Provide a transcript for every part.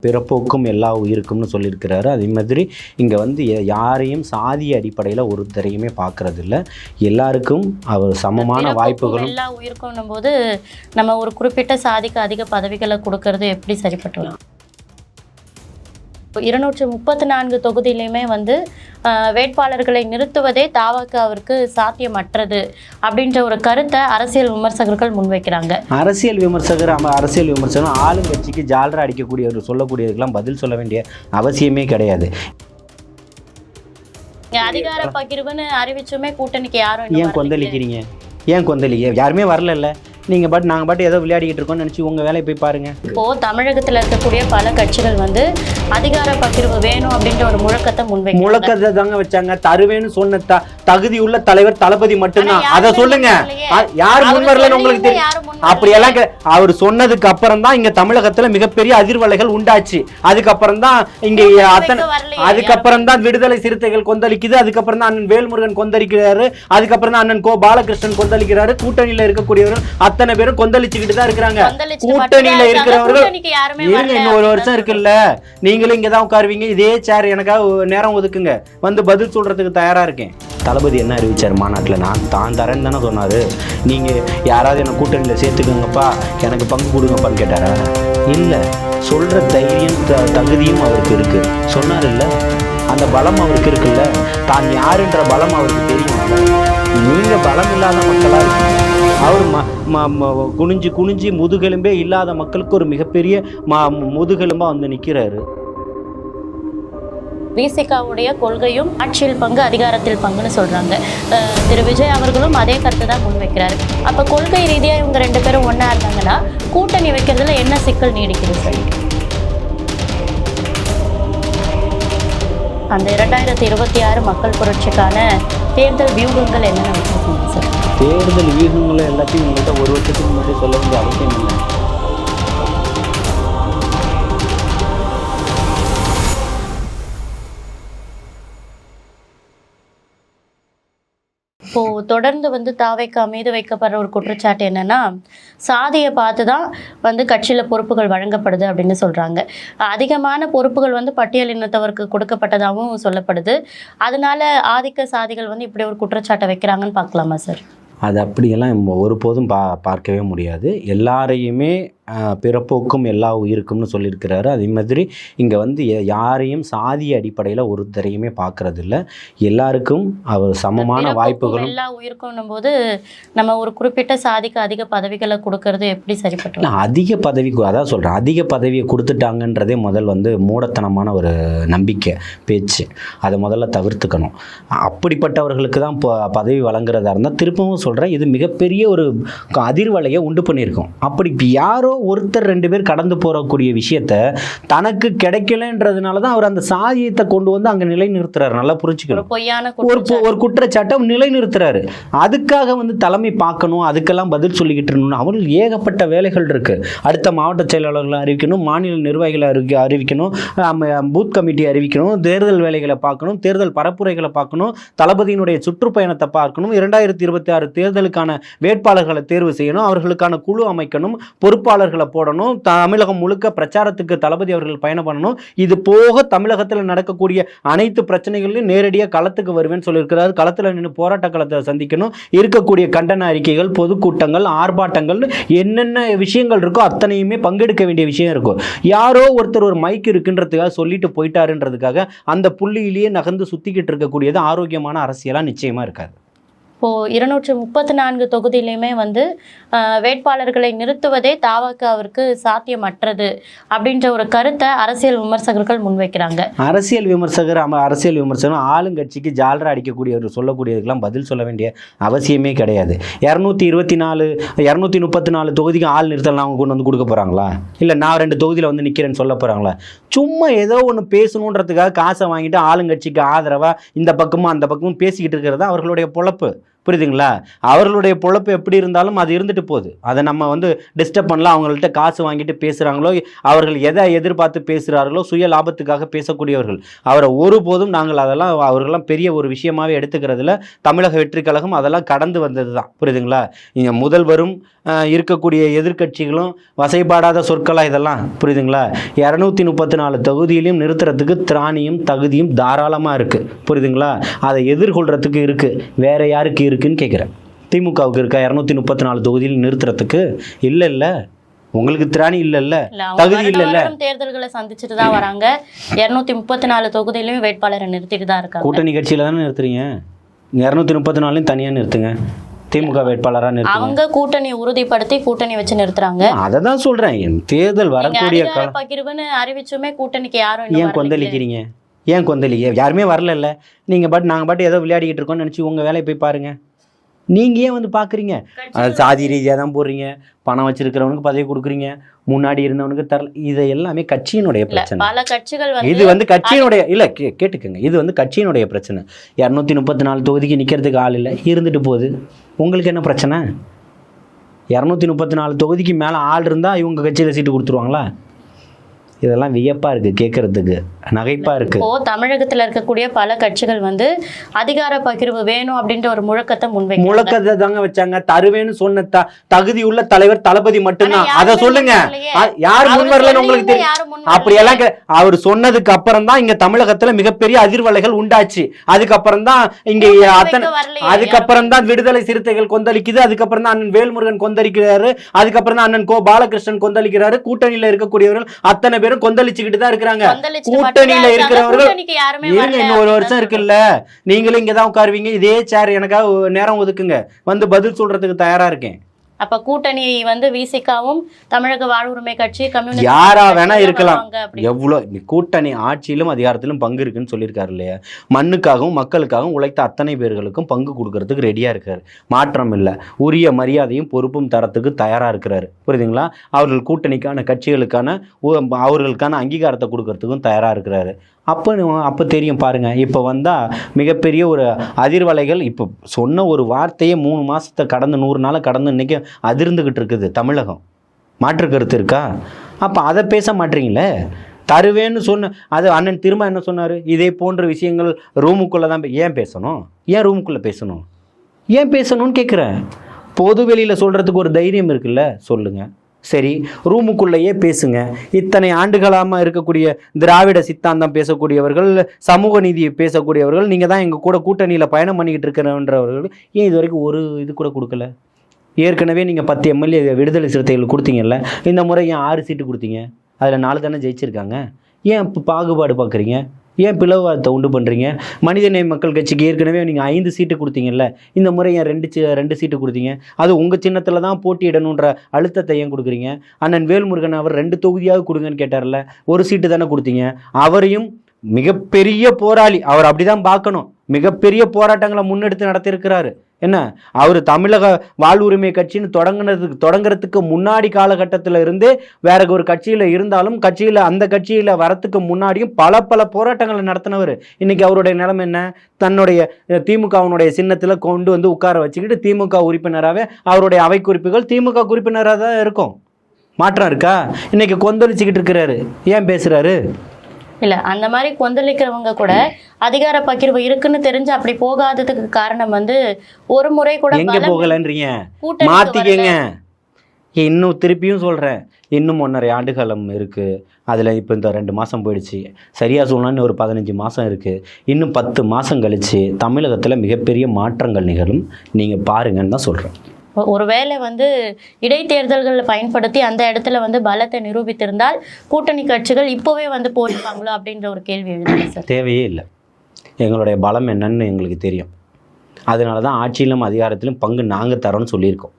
பிறப்போக்கும் எல்லா உயிருக்கும்னு சொல்லியிருக்கிறாரு. அதே மாதிரி இங்கே வந்து யாரையும் சாதிய அடிப்படையில் ஒருத்தரையுமே பார்க்கறது இல்லை. எல்லாருக்கும் அவர் சமமான வாய்ப்புகளும். எல்லா உயிருக்கும் போது நம்ம ஒரு குறிப்பிட்ட சாதிக்கு அதிக பதவிகளை கொடுக்கறது எப்படி சரிப்பட்டு வரும்? 234 தொகுதியிலையுமே வந்து வேட்பாளர்களை நிறுத்துவதே தாவகவிற்கு சாத்தியமற்றது அப்படின்ற ஒரு கருத்தை அரசியல் விமர்சகர்கள் முன்வைக்கிறாங்க. அரசியல் விமர்சகர் ஆளுங்கட்சிக்கு ஜாலரா அடிக்கக்கூடியவர் சொல்லக்கூடியதுக்கெல்லாம் பதில் சொல்ல வேண்டிய அவசியமே கிடையாது. அதிகார பகிர்வுன்னு அறிவிச்சுமே கூட்டணிக்கு யாரும் ஏன் கொந்தளிக்கிறீங்க? யாருமே வரல. நாங்கள் பாட்டு ஏதோ விளையாடிக்கிட்டு இருக்கோம்னு நினச்சி உங்கள் வேலையை போய் பாருங்கள். இப்போது தமிழகத்தில் இருக்கக்கூடிய பல கட்சிகள் வந்து அதிகார பகிர்வு வேணும் அப்படின்ற ஒரு முழக்கத்தை தாங்க வச்சாங்க. தருவேன்னு சொன்ன தகுதியுள்ள தலைவர் தளபதி மட்டும்தான். அதை சொல்லுங்க. யார் முன் வரலன்னு உங்களுக்கு தெரியும்? அப்படியெல்லாம் அவர் சொன்னதுக்கு அப்புறம் தான் இங்க தமிழகத்துல மிகப்பெரிய அதிர்வலைகள் உண்டாச்சு. அதுக்கப்புறம் தான் இங்க அதுக்கப்புறம் தான் விடுதலை சிறுத்தைகள் கொந்தளிக்குது. அதுக்கப்புறம் தான் அண்ணன் வேல்முருகன் கொந்தளிக்கிறாரு. அதுக்கப்புறம் தான் அண்ணன் பாலகிருஷ்ணன் கொந்தளிக்கிறாரு. கூட்டணியில இருக்கக்கூடியவர்கள் அத்தனை பேரும் கொந்தளிச்சுக்கிட்டு தான் இருக்கிறாங்க. கூட்டணியில இருக்கிறவர்கள் இன்னும் ஒரு வருஷம் இருக்குல்ல, நீங்களும் இங்கதான் உட்காருவீங்க. இதே சேர் எனக்காக நேரம் ஒதுக்குங்க, வந்து பதில் சொல்றதுக்கு தயாரா இருக்கேன். தளபதி என்ன அறிவிச்சார் மாநாட்டில்? நான் தான் தரேன்னு தானே சொன்னார். நீங்கள் யாராவது என்னை கூட்டணியில் சேர்த்துக்கோங்கப்பா, எனக்கு பங்கு கொடுங்கப்பான்னு கேட்டாரா? இல்லை. சொல்கிற தைரியம் தகுதியும் அவருக்கு இருக்குது. சொன்னார் இல்லை, அந்த பலம் அவருக்கு இருக்குல்ல. தான் யாருன்ற பலம் அவருக்கு தெரியும். நீங்கள் பலம் இல்லாத மக்களாக இருக்கீங்க. அவர் குனிஞ்சு முதுகெலும்பே இல்லாத மக்களுக்கு ஒரு மிகப்பெரிய முதுகெலும்பாக வந்து நிற்கிறாரு. விசிகாவுடைய கொள்கையும் ஆட்சியில் பங்கு அதிகாரத்தில் பங்குன்னு சொல்றாங்க. திரு விஜய் அவர்களும் அதே கருத்தை தான் முன்வைக்கிறாரு. அப்ப கொள்கை ரீதியா இவங்க 2 பேரும் ஒன்னா இருந்தாங்கன்னா கூட்டணி வைக்கிறதுல என்ன சிக்கல் நீடிக்குது சார்? அந்த 2026 மக்கள் புரட்சிக்கான தேர்தல் வியூகங்கள் என்ன வச்சிருக்கீங்க சார்? தேர்தல் வியூகங்களை எல்லாத்தையும் உங்கள்கிட்ட ஒரு வருஷத்துக்கு முன்னாடி சொல்ல வேண்டிய அவசியம் இல்லை. இப்போது தொடர்ந்து வந்து தாவேக்கா மீது வைக்கப்படுற ஒரு குற்றச்சாட்டு என்னென்னா, சாதியை பார்த்து தான் வந்து கட்சியில் பொறுப்புகள் வழங்கப்படுது அப்படின்னு சொல்கிறாங்க. அதிகமான பொறுப்புகள் வந்து பட்டியலினத்தவருக்கு கொடுக்கப்பட்டதாகவும் சொல்லப்படுது. அதனால ஆதிக்க சாதிகள் வந்து இப்படி ஒரு குற்றச்சாட்டை வைக்கிறாங்கன்னு பார்க்கலாமா சார்? அது அப்படியெல்லாம் ஒருபோதும் பார்க்கவே முடியாது. எல்லாரையுமே பிறப்போக்கும் எல்லா உயிருக்கும்னு சொல்லியிருக்கிறாரு. அதே மாதிரி இங்கே வந்து யாரையும் சாதிய அடிப்படையில் ஒருத்தரையுமே பார்க்கறது இல்லை. எல்லாருக்கும் அவர் சமமான வாய்ப்புகளும். எல்லா உயிருக்கும் போது நம்ம ஒரு குறிப்பிட்ட சாதிக்கு அதிக பதவிகளை கொடுக்கறது எப்படி சரிப்பட்டு? அதிக பதவி, அதான் சொல்கிறேன், அதிக பதவியை கொடுத்துட்டாங்கன்றதே முதல் வந்து மூடத்தனமான ஒரு நம்பிக்கை பேச்சு. அதை முதல்ல தவிர்த்துக்கணும். அப்படிப்பட்டவர்களுக்கு தான் பதவி வழங்குறதா இருந்தால், திருப்பவும் சொல்கிறேன், இது மிகப்பெரிய ஒரு அதிர்வலையை உண்டு பண்ணியிருக்கோம். அப்படி யாரோ ஒருத்தர் 2 பேர் கடந்து போகக்கூடிய விஷயத்த தனக்கு கிடைக்கலன்றதுனால தான் அவர் அந்த சாதியத்தை கொண்டு வந்து அங்கே நிலை நிறுத்துறாரு. நல்லா புரிஞ்சுக்கணும். ஒரு குற்றச்சாட்டை நிலை நிறுத்துறாரு. அதுக்காக வந்து தலைமை பார்க்கணும், அதுக்கெல்லாம் பதில் சொல்லிக்கிட்டு இருக்கணும். அவங்களுக்கு ஏகப்பட்ட வேலைகள் இருக்கு. அடுத்த மாவட்ட செயலாளர்களை அறிவிக்கணும், மாநில நிர்வாகிகளை அறிவிக்கணும், பூத் கமிட்டி அறிவிக்கணும், தேர்தல் வேலைகளை பார்க்கணும், தேர்தல் பரப்புரைகளை பார்க்கணும், தளபதியினுடைய சுற்றுப்பயணத்தை பார்க்கணும், 2026 தேர்தலுக்கான வேட்பாளர்களை தேர்வு செய்யணும், அவர்களுக்கான குழு அமைக்கணும், பொறுப்பாளர்களை போடணும், தமிழகம் முழுக்க பிரச்சாரத்துக்கு தளபதி அவர்கள் பயணம் பண்ணணும். இது போக தமிழகத்தில் நடக்கக்கூடிய அனைத்து பிரச்சனைகளையும் நேரடியாக களத்துக்கு வருவேன்னு சொல்லியிருக்கிறார். களத்தில் நின்று போராட்ட களத்தை சந்திக்கணும். இருக்கக்கூடிய கண்டன அறிக்கைகள், பொதுக்கூட்டங்கள், ஆர்ப்பாட்டங்கள், என்னென்ன விஷயங்கள் இருக்கோ அத்தனையுமே பங்கெடுக்க வேண்டிய விஷயம் இருக்கும். யாரோ ஒருத்தர் ஒரு மைக் இருக்குன்றதுக்காக சொல்லிட்டு போயிட்டாருன்றதுக்காக அந்த புள்ளியிலேயே நகர்ந்து சுத்திக்கிட்டு இருக்கக்கூடியது ஆரோக்கியமான அரசியலாக நிச்சயமா இருக்காது. இப்போது 234 தொகுதியிலையுமே வந்து வேட்பாளர்களை நிறுத்துவதே தாவகவிற்கு சாத்தியமற்றது அப்படின்ற ஒரு கருத்தை அரசியல் விமர்சகர்கள் முன்வைக்கிறாங்க. அரசியல் விமர்சகர் ஆளுங்கட்சிக்கு ஜாலரா அடிக்கக்கூடியவர் சொல்லக்கூடியதுக்கெல்லாம் பதில் சொல்ல வேண்டிய அவசியமே கிடையாது. 234 தொகுதிக்கு ஆள் நிறுத்தலாம் அவங்க கொண்டு வந்து கொடுக்க போகிறாங்களா? இல்லை நான் 2 தொகுதியில் வந்து நிற்கிறேன்னு சொல்ல போகிறாங்களா? சும்மா ஏதோ ஒன்று பேசணுன்றதுக்காக காசை வாங்கிட்டு ஆளுங்கட்சிக்கு ஆதரவாக இந்த பக்கமும் அந்த பக்கமும் பேசிக்கிட்டு இருக்கிறது அவர்களுடைய பொழப்பு. புரியுதுங்களா? அவர்களுடைய பொழப்பு எப்படி இருந்தாலும் அது இருந்துட்டு போகுது. அதை நம்ம வந்து டிஸ்டர்ப் பண்ணலாம். அவங்கள்ட்ட காசு வாங்கிட்டு பேசுகிறாங்களோ, அவர்கள் எதை எதிர்பார்த்து பேசுகிறார்களோ, சுய லாபத்துக்காக பேசக்கூடியவர்கள். அவரை ஒருபோதும் நாங்கள் அதெல்லாம் அவர்களெல்லாம் பெரிய ஒரு விஷயமாவே எடுத்துக்கிறதுல தமிழக வெற்றி கழகம் அதெல்லாம் கடந்து வந்தது தான். புரியுதுங்களா? இங்கே முதல்வரும் இருக்கக்கூடிய எதிர்க்கட்சிகளும் வசைபாடாத சொற்களா இதெல்லாம். புரியுதுங்களா? 234 தொகுதியிலையும் நிறுத்துறதுக்கு திராணியும் தகுதியும் தாராளமாக இருக்குது. புரியுதுங்களா? அதை எதிர்கொள்கிறதுக்கு இருக்குது. வேற யாருக்கு இருக்குன்னு கேட்குறேன். திமுகவுக்கு இருக்கா 234 தொகுதியில் நிறுத்துறதுக்கு? இல்லை. உங்களுக்கு திராணி இல்லைல்ல, தகுதி இல்லைல்ல. தேர்தல்களை சந்திச்சுட்டு தான் வராங்க. 234 தொகுதியிலையும் வேட்பாளரை நிறுத்திட்டு தான் இருக்காங்க. கூட்டணி கட்சியில தானே நிறுத்துறீங்க. 234 தனியாக நிறுத்துங்க. திமுக வேட்பாளராக நிறுத்துங்க. அவங்க கூட்டணி உறுதிப்படுத்தி கூட்டணி வச்சு நிறுத்துறாங்க. அதை தான் சொல்றேன். தேர்தல் வரக்கூடிய பகிர்வுன்னு அறிவிச்சுமே கூட்டணிக்கு யாரும் ஏன் கொந்தளிக்கிறீங்க? ஏன் கொந்தளிக்க? யாருமே வரல. நாங்கள் பாட்டு ஏதோ விளையாடிக்கிட்டு இருக்கோம்னு நினச்சி உங்கள் வேலையை போய் பாருங்க. நீங்கள் ஏன் வந்து பார்க்குறீங்க? சாதி ரீதியாக தான் போடுறீங்க. பணம் வச்சிருக்கிறவனுக்கு பதவி கொடுக்குறீங்க, முன்னாடி இருந்தவனுக்கு தரல. இது எல்லாமே கட்சியினுடைய பிரச்சனை. பல கட்சிகள் இது வந்து கட்சியினுடைய இல்லை, கேட்டுக்கோங்க, இது வந்து கட்சியினுடைய பிரச்சனை. 234 தொகுதிக்கு நிற்கிறதுக்கு ஆள் இல்லை, இருந்துட்டு போகுது. உங்களுக்கு என்ன பிரச்சனை? 234 தொகுதிக்கு மேலே ஆள் இருந்தால் இவங்க கட்சியில் சீட்டு கொடுத்துருவாங்களா? இதெல்லாம் வியப்பாக இருக்குது, கேட்குறதுக்கு நகைப்பாக இருக்குது. இப்போது தமிழகத்தில் இருக்கக்கூடிய பல கட்சிகள் வந்து அதிகார பகிர்வு வேணும் அப்படின்ற ஒரு முழக்கத்தை முழக்கத்தை தாங்க வச்சாங்க. தருவேன்னு சொன்ன தகுதி உள்ள தலைவர் தளபதி மட்டும்தான். அதை சொல்லுங்க. யார் முன் வரலன்னு உங்களுக்கு தெரியும்? அப்படியெல்லாம் அவர் சொன்னதுக்கு அப்புறம் தான் இங்க தமிழகத்துல மிகப்பெரிய அதிர்வலைகள் உண்டாச்சு. அதுக்கப்புறம் தான் இங்க அதுக்கப்புறம் தான் விடுதலை சிறுத்தைகள் கொந்தளிக்குது. அதுக்கப்புறம் தான் அண்ணன் வேல்முருகன் கொந்தளிக்கிறாரு. அதுக்கப்புறம் தான் அண்ணன் பாலகிருஷ்ணன் கொந்தளிக்கிறாரு. கூட்டணியில இருக்கக்கூடியவர்கள் அத்தனை பேரும் கொந்தளிச்சுக்கிட்டு தான் இருக்கிறாங்க. கூட்டணியில இருக்கிறவர்கள் இன்னும் ஒரு வருஷம் இருக்குல்ல, நீங்களும் இங்கதான் உட்காருவீங்க. இதே சேர் எனக்காக நேரம் ஒதுக்குங்க, வந்து பதில் சொல்றதுக்கு தயாரா இருக்கேன். அப்ப கூட்டணி வந்து விசிகாவும் தமிழக வாழ்வுரிமை கட்சி கம்யூனிஸ்ட் யாரா வேணா இருக்கலாம். எவ்வளவு கூட்டணி ஆட்சியிலும் அதிகாரத்திலும் பங்கு இருக்குன்னு சொல்லியிருக்காரு இல்லையா? மண்ணுக்காகவும் மக்களுக்காகவும் உழைத்த அத்தனை பேர்களுக்கும் பங்கு கொடுக்கறதுக்கு ரெடியா இருக்காரு. மாற்றம் இல்லை. உரிய மரியாதையும் பொறுப்பும் தரத்துக்கு தயாரா இருக்கிறாரு. புரியுதுங்களா? அவர்கள் கூட்டணிக்கான கட்சிகளுக்கான அவர்களுக்கான அங்கீகாரத்தை கொடுக்கறதுக்கும் தயாரா இருக்கிறாரு. அப்போ தெரியும் பாருங்க. இப்போ வந்தால் மிகப்பெரிய ஒரு அதிர்வலைகள். இப்போ சொன்ன ஒரு வார்த்தையே 3 மாதத்தை கடந்து 100 நாளை கடந்து இன்றைக்கி அதிர்ந்துக்கிட்டு இருக்குது தமிழகம். மாற்று கருத்து இருக்கா? அப்போ அதை பேச மாட்டீங்களே. தருவேன்னு சொன்ன அது அண்ணன் திரும்ப என்ன சொன்னார்? இதே போன்ற விஷயங்கள் ரூமுக்குள்ளே தான் ஏன் பேசணும்? ஏன் ரூமுக்குள்ளே பேசணும்? ஏன் பேசணும்னு கேட்குறேன். பொது வெளியில் சொல்கிறதுக்கு ஒரு தைரியம் இருக்குல்ல, சொல்லுங்கள். சரி, ரூமுக்குள்ளேயே பேசுங்க. இத்தனை ஆண்டுகளாக இருக்கக்கூடிய திராவிட சித்தாந்தம் பேசக்கூடியவர்கள், சமூக நீதியை பேசக்கூடியவர்கள், நீங்கள் தான் எங்கள் கூட கூட்டணியில் பயணம் பண்ணிக்கிட்டு இருக்கிறன்றவர்கள் ஏன் இது வரைக்கும் ஒரு இது கூட கொடுக்கல? ஏற்கனவே நீங்கள் 10 எம்எல்ஏ விடுதலை சிறுத்தைகள் கொடுத்தீங்கல்ல, இந்த முறை ஏன் 6 சீட்டு கொடுத்தீங்க? அதில் 4 தானே ஜெயிச்சிருக்காங்க. ஏன் இப்போ பாகுபாடு பார்க்குறீங்க? ஏன் பிளவாதத்தை உண்டு பண்ணுறீங்க? மனிதநேய மக்கள் கட்சிக்கு ஏற்கனவே நீங்கள் 5 சீட்டு கொடுத்தீங்கல்ல, இந்த முறை ஏன் 2 சீட்டு கொடுத்தீங்க? அது உங்கள் சின்னத்தில் தான் போட்டியிடணுன்ற அழுத்தத்தை ஏன் கொடுக்குறீங்க? அண்ணன் வேல்முருகன் அவர் 2 தொகுதியாவது கொடுங்கன்னு கேட்டார்ல, 1 சீட்டு தானே கொடுத்தீங்க. அவரையும் மிகப்பெரிய போராளி, அவர் அப்படிதான் பார்க்கணும். மிகப்பெரிய போராட்டங்களை முன்னெடுத்து நடத்தியிருக்கிறாரு. என்ன, அவர் தமிழக வாழ்வுரிமை கட்சின்னு தொடங்குறதுக்கு முன்னாடி காலகட்டத்தில் இருந்தே வேற ஒரு கட்சியில் இருந்தாலும் அந்த கட்சியில் வரத்துக்கு முன்னாடியும் பல போராட்டங்களை நடத்தினவர். இன்னைக்கு அவருடைய நிலைமை என்ன? தன்னுடைய திமுகவினுடைய சின்னத்தில் கொண்டு வந்து உட்கார வச்சுக்கிட்டு திமுக உறுப்பினராகவே அவருடைய அவை குறிப்புகள் திமுக உறுப்பினராக தான் இருக்கும். மாற்றம் இருக்கா? இன்னைக்கு கொந்தளிச்சுக்கிட்டு இருக்கிறாரு. ஏன் பேசுறாரு? இல்லை, அந்த மாதிரி கொந்தளிக்கிறவங்க கூட அதிகார பகிர்வு இருக்குன்னு தெரிஞ்சு அப்படி போகாததுக்கு காரணம் வந்து ஒரு முறை கூட எங்க போகலன்றீங்க, மாத்திக்கங்க. இன்னும் திருப்பியும் சொல்கிறேன், இன்னும் 1.5 ஆண்டுகாலம் இருக்குது. அதில் இப்போ இந்த 2 மாதம் போயிடுச்சு. சரியாக சொல்லணும்னு ஒரு 15 மாதம் இருக்குது. இன்னும் 10 மாதம் கழித்து தமிழகத்தில் மிகப்பெரிய மாற்றங்கள் நிகழும். நீங்கள் பாருங்கன்னு தான் சொல்கிறேன். ஒருவேளை வந்து இடைத்தேர்தல்களை பயன்படுத்தி அந்த இடத்துல வந்து பலத்தை நிரூபித்திருந்தால் கூட்டணி கட்சிகள் இப்போவே வந்து போயிருப்பாங்களோ அப்படின்ற ஒரு கேள்வி எழுதுங்க சார். தேவையே இல்லை. எங்களுடைய பலம் என்னன்னு எங்களுக்கு தெரியும். அதனால தான் ஆட்சியிலும் அதிகாரத்திலும் பங்கு நாங்கள் தரோன்னு சொல்லியிருக்கோம்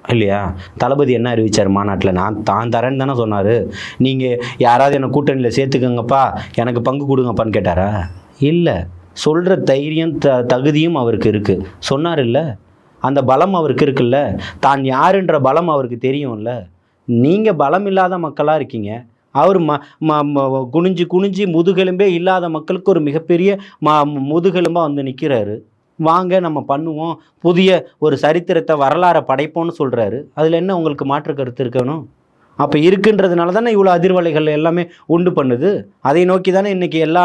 இல்லையா? தளபதி என்ன அறிவிச்சார் மாநாட்டில்? தான் தரேன்னு தானே சொன்னார். நீங்கள் யாராவது என்னை கூட்டணியில் சேர்த்துக்கங்கப்பா, எனக்கு பங்கு கொடுங்கப்பான்னு கேட்டாரா? இல்லை. சொல்கிற தைரியம் தகுதியும் அவருக்கு இருக்குது. சொன்னார் இல்லை, அந்த பலம் அவருக்கு இருக்குல்ல. தான் யாருன்ற பலம் அவருக்கு தெரியும்ல. நீங்கள் பலம் இல்லாத மக்களாக இருக்கீங்க. அவர் குனிஞ்சு முதுகெலும்பே இல்லாத மக்களுக்கு ஒரு மிகப்பெரிய முதுகெலும்பாக வந்து நிற்கிறாரு. வாங்க நம்ம பண்ணுவோம், புதிய ஒரு சரித்திரத்தை வரலாறை படைப்போம்னு சொல்கிறாரு. அதில் என்ன உங்களுக்கு மாற்று கருத்து இருக்கணும்? அப்போ இருக்குன்றதுனால தானே இவ்வளோ அதிர்வலைகள் எல்லாமே உண்டு பண்ணுது. அதை நோக்கி தானே இன்றைக்கி எல்லா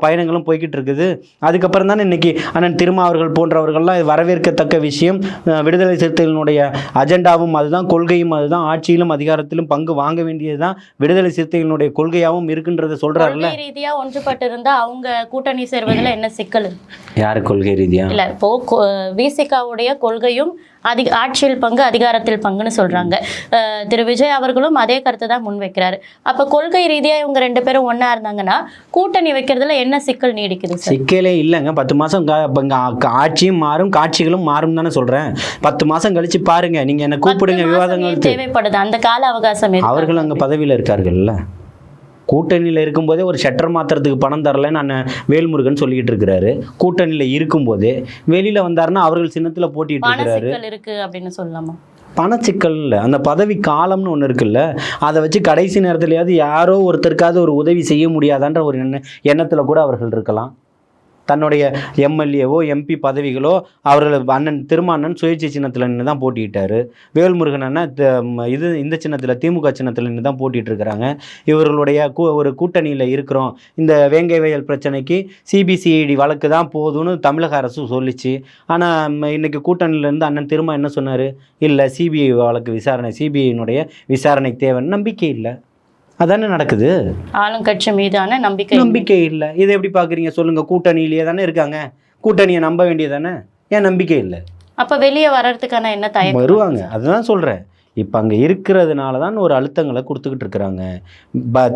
பயணங்களும் போய்கிட்டு இருக்குது. அதுக்கப்புறம் தானே இன்றைக்கி அண்ணன் திருமாவர்கள் போன்றவர்கள்லாம் வரவேற்கத்தக்க விஷயம். விடுதலை சிறுத்தைகளினுடைய அஜெண்டாவும் அதுதான், கொள்கையும் அதுதான், ஆட்சியிலும் அதிகாரத்திலும் பங்கு வாங்க வேண்டியது தான் விடுதலை சிறுத்தைகளினுடைய கொள்கையாகவும் இருக்குன்றதை சொல்கிறாருல்ல. ரீதியாக ஒன்றுபட்டு இருந்தால் அவங்க கூட்டணி சேர்வதில் என்ன சிக்கல்? யார் கொள்கை ரீதியாக? இல்லை, இப்போது விசிகாவுடைய கொள்கையும் ஆட்சியில் பங்கு அதிகாரத்தில் பங்குன்னு சொல்கிறாங்க. திரு விஜய் அவர்களும் அதே கருத்தை தான் முன்வைக்கிறாரு. அப்போ கொள்கை ரீதியாக இவங்க 2 பேரும் ஒன்றா இருந்தாங்கன்னா கூட்டணி வைக்கிறதுல என்ன சிக்கல் நீடிக்குது? சிக்கலே இல்லைங்க. 10 மாதம் ஆட்சியும் மாறும், காட்சிகளும் மாறும் தானே சொல்கிறேன். 10 மாதம் கழிச்சு பாருங்க, நீங்கள் என்ன கூப்பிடுங்க, விவாதங்கள் தேவைப்படுது. அந்த கால அவகாசம் அவர்கள் அங்கே பதவியில் இருக்கார்கள்ல. கூட்டணியில் இருக்கும்போதே ஒரு ஷட்டர் மாத்திரத்துக்கு பணம் தரலன்னு அண்ணன் வேல்முருகன் சொல்லிக்கிட்டு இருக்கிறாரு. கூட்டணியில் இருக்கும்போதே வெளியில் வந்தாருன்னா அவர்கள் சின்னத்தில் போட்டிட்டு இருக்கிறாரு. இருக்கு அப்படின்னு சொல்லலாமா? பணச்சிக்கல் இல்லை, அந்த பதவி காலம்னு ஒன்று இருக்குல்ல, அதை வச்சு கடைசி நேரத்துலையாவது யாரோ ஒருத்தருக்காவது ஒரு உதவி செய்ய முடியாதான்ற ஒரு எண்ணத்தில் கூட அவர்கள் இருக்கலாம். தன்னுடைய எம்எல்ஏவோ எம்பி பதவிகளோ அவர்கள் அண்ணன் திருமாண்ணன் சுயேட்சை சின்னத்தில் நின்று தான் போட்டிட்டார். வேல்முருகன் அண்ணன் இந்த சின்னத்தில் திமுக சின்னத்தில் நின்று தான் போட்டிட்டு இருக்கிறாங்க. இவர்களுடைய ஒரு கூட்டணியில் இருக்கிறோம், இந்த வேங்கை வயல் பிரச்சனைக்கு சிபிசிஐடி வழக்கு தான் போதும்னு தமிழக அரசு சொல்லிச்சு. ஆனால் இன்றைக்கி கூட்டணியிலேருந்து அண்ணன் திருமா என்ன சொன்னார்? இல்லை, சிபிஐ வழக்கு விசாரணை, சிபிஐனுடைய விசாரணை தேவைன்னு நம்பிக்கை இல்லை. அதானே நடக்குது. ஆளுங்கட்சி மீதான நம்பிக்கை இல்லை. இதை எப்படி பார்க்குறீங்க சொல்லுங்கள்? கூட்டணியிலேயே தானே இருக்காங்க, கூட்டணியை நம்ப வேண்டியதானே, ஏன் நம்பிக்கை இல்லை? அப்போ வெளியே வர்றதுக்கான என்ன தயக்கம்? வருவாங்க, அதுதான் சொல்கிறேன். இப்போ அங்கே இருக்கிறதுனால தான் ஒரு அழுத்தங்களை கொடுத்துக்கிட்டு இருக்கிறாங்க.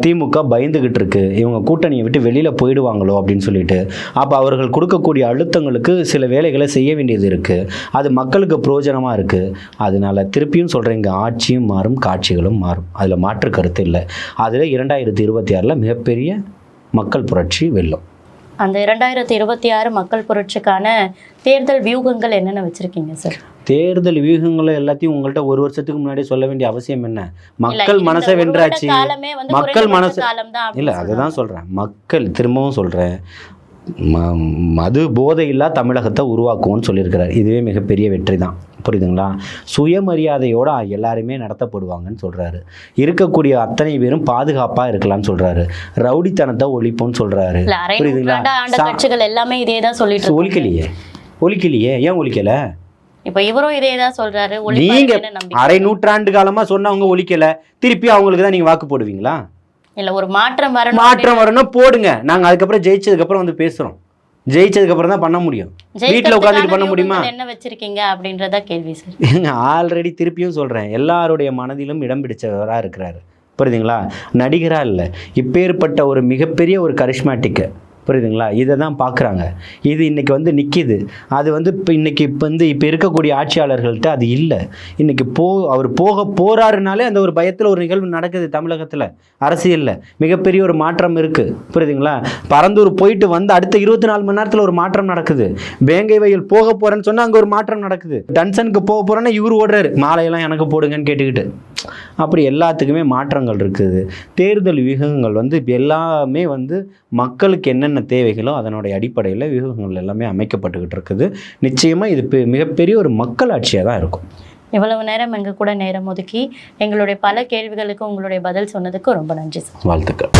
திமுக பயந்துக்கிட்டு இருக்கு, இவங்க கூட்டணியை விட்டு வெளியில் போயிடுவாங்களோ அப்படின்னு சொல்லிட்டு. அப்போ அவர்கள் கொடுக்கக்கூடிய அழுத்தங்களுக்கு சில வேலைகளை செய்ய வேண்டியது இருக்குது. அது மக்களுக்கு பிரயோஜனமாக இருக்குது. அதனால திருப்பியும் சொல்கிறேன், இங்கே ஆட்சியும் மாறும், காட்சிகளும் மாறும், அதில் மாற்று கருத்து இல்லை. அதில் 2026 மிகப்பெரிய மக்கள் புரட்சி வெல்லும். அந்த 2026 மக்கள் புரட்சிக்கான தேர்தல் வியூகங்கள் என்னென்ன வச்சுருக்கீங்க சார்? தேர்தல் வியூகங்களை எல்லாத்தையும் உங்கள்கிட்ட ஒரு வருஷத்துக்கு முன்னாடியே சொல்ல வேண்டிய அவசியம் என்ன? மக்கள் மனசை வென்றாச்சு. மக்கள் மனசு இல்லை, அதுதான் சொல்கிறேன். மக்கள் திரும்பவும் சொல்கிறேன், மது போதையில்லா தமிழகத்தை உருவாக்குவோன்னு சொல்லியிருக்கிறார். இதுவே மிகப்பெரிய வெற்றி தான், புரியுதுங்களா? சுயமரியாதையோடு எல்லாருமே நடத்தப்படுவாங்கன்னு சொல்கிறாரு. இருக்கக்கூடிய அத்தனை பேரும் பாதுகாப்பாக இருக்கலாம்னு சொல்கிறாரு. ரவுடித்தனத்தை ஒழிப்போன்னு சொல்கிறாரு, புரியுதுங்களா? எல்லாமே இதே தான் சொல்லிட்டு ஒழிக்கலையே, ஏன் ஒழிக்கலை? இப்போ இவரும் இதே தான் சொல்கிறாரு. நீங்கள் அரை நூற்றாண்டு காலமாக சொன்னவங்க ஒழிக்கலை, திருப்பி அவங்களுக்கு தான் நீங்கள் வாக்கு போடுவீங்களா? இல்லை, ஒரு மாற்றம் வரணும் போடுங்க. நாங்கள் அதுக்கப்புறம் ஜெயிச்சதுக்கப்புறம் வந்து பேசுகிறோம். ஜெயிச்சதுக்கப்புறம் தான் பண்ண முடியும். வீட்டில் உட்காந்துட்டு பண்ண முடியுமா? என்ன வச்சிருக்கீங்க அப்படின்றத கேள்வி சார். ஆல்ரெடி திருப்பியும் சொல்கிறேன், எல்லாருடைய மனதிலும் இடம் பிடிச்சவராக இருக்கிறாரு, புரியுதுங்களா? நடிகராக இல்லை, இப்பேற்பட்ட ஒரு மிகப்பெரிய ஒரு கரிஷ்மேட்டிக்கு, புரியுதுங்களா? இதை தான் பார்க்குறாங்க. இது இன்றைக்கி வந்து நிற்கிது. அது வந்து இப்போ இருக்கக்கூடிய ஆட்சியாளர்கள்ட்ட அது இல்லை. இன்றைக்கி அவர் போகிறாருனாலே அந்த ஒரு பயத்தில் ஒரு நிகழ்வு நடக்குது தமிழகத்தில். அரசியலில் மிகப்பெரிய ஒரு மாற்றம் இருக்குது, புரியுதுங்களா? பரந்தூர் போயிட்டு வந்து அடுத்த 24 மணி நேரத்தில் ஒரு மாற்றம் நடக்குது. வேங்கை வயல் போக போகிறேன்னு சொன்னால் அங்கே ஒரு மாற்றம் நடக்குது. டன்சனுக்கு போக போகிறேன்னா இவர் ஓடுறாரு, மாலையெல்லாம் எனக்கு போடுங்கன்னு கேட்டுக்கிட்டு. அப்படி எல்லாத்துக்குமே மாற்றங்கள் இருக்குது. தேர்தல் வியூகங்கள் வந்து எல்லாமே வந்து மக்களுக்கு என்னென்ன தேவைகளோ அதனுடைய அடிப்படையில் வியூகங்கள் எல்லாமே அமைக்கப்பட்டுக்கிட்டு இருக்குது. நிச்சயமாக இது மிகப்பெரிய ஒரு மக்களாட்சியாக தான் இருக்கும். இவ்வளவு நேரம் எங்கள் கூட நேரம் ஒதுக்கி எங்களுடைய பல கேள்விகளுக்கு உங்களுடைய பதில் சொன்னதுக்கு ரொம்ப நன்றி சார். வாழ்த்துக்கள்.